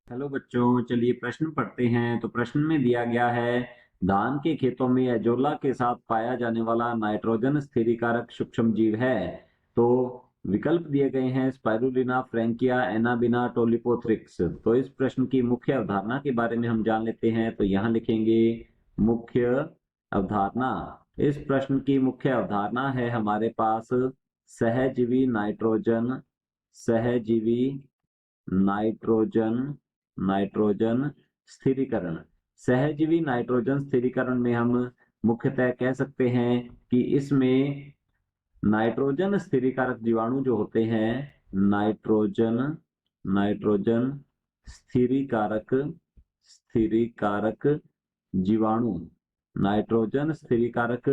Hello बच्चों, चलिए प्रश्न पढ़ते हैं। तो प्रश्न में दिया गया है, धान के खेतों में एजोला के साथ पाया जाने वाला नाइट्रोजन स्थिरीकारक सूक्ष्म जीव है। तो विकल्प दिए गए हैं स्पाइरुलिना, फ्रैंकिया, एनाबिना, टोलिपोथ्रिक्स। तो इस प्रश्न की मुख्य अवधारणा के बारे में हम जान लेते हैं। तो यहाँ लिखेंगे मुख्य अवधारणा। इस प्रश्न की मुख्य अवधारणा है हमारे पास सहजीवी नाइट्रोजन, सहजीवी नाइट्रोजन नाइट्रोजन स्थिरीकरण। सहजीवी नाइट्रोजन स्थिरीकरण में हम मुख्यतः कह सकते हैं कि इसमें नाइट्रोजन स्थिरीकारक जीवाणु जो होते हैं, नाइट्रोजन नाइट्रोजन स्थिरीकारक स्थिरीकारक जीवाणु, नाइट्रोजन स्थिरीकारक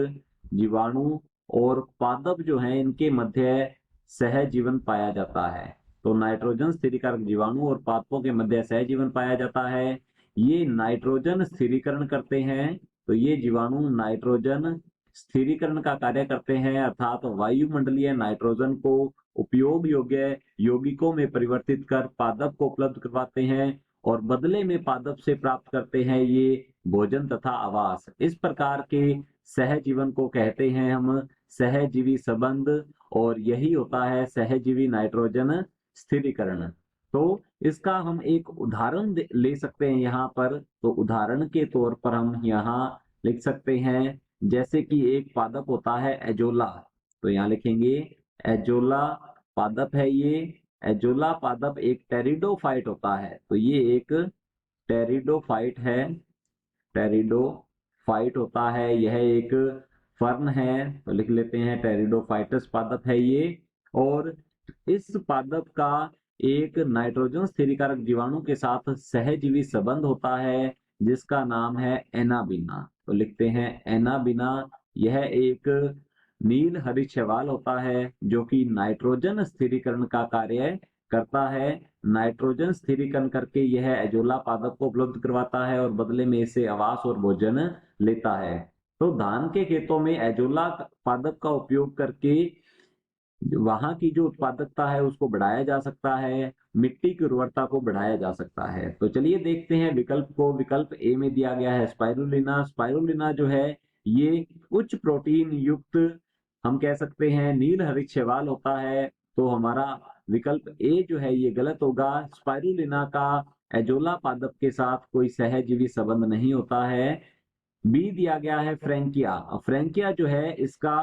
जीवाणु और पादप जो हैं इनके मध्य सहजीवन पाया जाता है। तो नाइट्रोजन स्थिरीकारक जीवाणु और पादपों के मध्य सहजीवन पाया जाता है। ये नाइट्रोजन स्थिरीकरण करते हैं। तो ये जीवाणु नाइट्रोजन स्थिरीकरण का कार्य करते हैं, अर्थात वायुमंडलीय नाइट्रोजन को उपयोग योग्य यौगिकों में परिवर्तित कर पादप को उपलब्ध करवाते हैं और बदले में पादप से प्राप्त करते हैं ये भोजन तथा आवास। इस प्रकार के सहजीवन को कहते हैं हम सहजीवी संबंध, और यही होता है सहजीवी नाइट्रोजन स्थिरीकरण। तो इसका हम एक उदाहरण ले सकते हैं यहाँ पर। तो उदाहरण के तौर पर हम यहाँ लिख सकते हैं, जैसे कि एक पादप होता है एजोला। तो यहाँ लिखेंगे एजोला पादप है ये। एजोला पादप एक टेरिडोफाइट होता है। तो ये एक टेरिडोफाइट है, टेरिडोफाइट होता है। यह एक फर्न है, तो लिख लेते हैं टेरिडोफाइटस पादप है ये। और इस पादप का एक नाइट्रोजन स्थिरीकारक जीवाणु के साथ सहजीवी संबंध होता है जिसका नाम है एनाबिना। तो लिखते हैं एनाबिना। यह एक नील हरित शैवाल होता है जो कि नाइट्रोजन स्थिरीकरण का कार्य करता है। नाइट्रोजन स्थिरीकरण करके यह एजोला पादप को उपलब्ध करवाता है और बदले में इसे आवास और भोजन लेता है। तो धान के खेतों में एजोला पादप का उपयोग करके वहां की जो उत्पादकता है उसको बढ़ाया जा सकता है, मिट्टी की उर्वरता को बढ़ाया जा सकता है। तो चलिए देखते हैं विकल्प को। विकल्प ए में दिया गया है स्पाइरुलिना। स्पाइरुलिना जो है ये उच्च प्रोटीन युक्त, हम कह सकते हैं नील हरित शैवाल होता है। तो हमारा विकल्प ए जो है ये गलत होगा। स्पाइरुलिना का एजोला पादप के साथ कोई सहजीवी संबंध नहीं होता है। बी दिया गया है फ्रैंकिया। फ्रैंकिया जो है इसका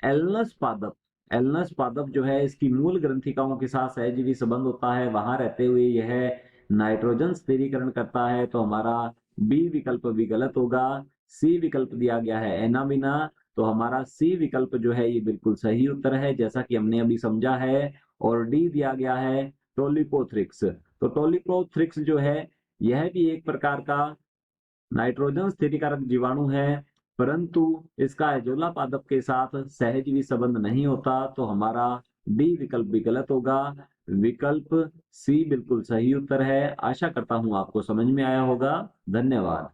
एल्नस पादप, एल्नस पादप जो है इसकी मूल ग्रंथिकाओं के साथ सहजीवी संबंध होता है। वहां रहते हुए यह नाइट्रोजन स्थिरीकरण करता है। तो हमारा बी विकल्प भी गलत होगा। सी विकल्प दिया गया है एनामिना। तो हमारा सी विकल्प जो है ये बिल्कुल सही उत्तर है, जैसा कि हमने अभी समझा है। और डी दिया गया है टोलिपोथ्रिक्स। तो टोलिपोथ्रिक्स जो है यह भी एक प्रकार का नाइट्रोजन स्थिरीकारक जीवाणु है, परंतु इसका एजोला पादप के साथ सहजीवी संबंध नहीं होता। तो हमारा डी विकल्प भी गलत होगा। विकल्प सी बिल्कुल सही उत्तर है। आशा करता हूं आपको समझ में आया होगा। धन्यवाद।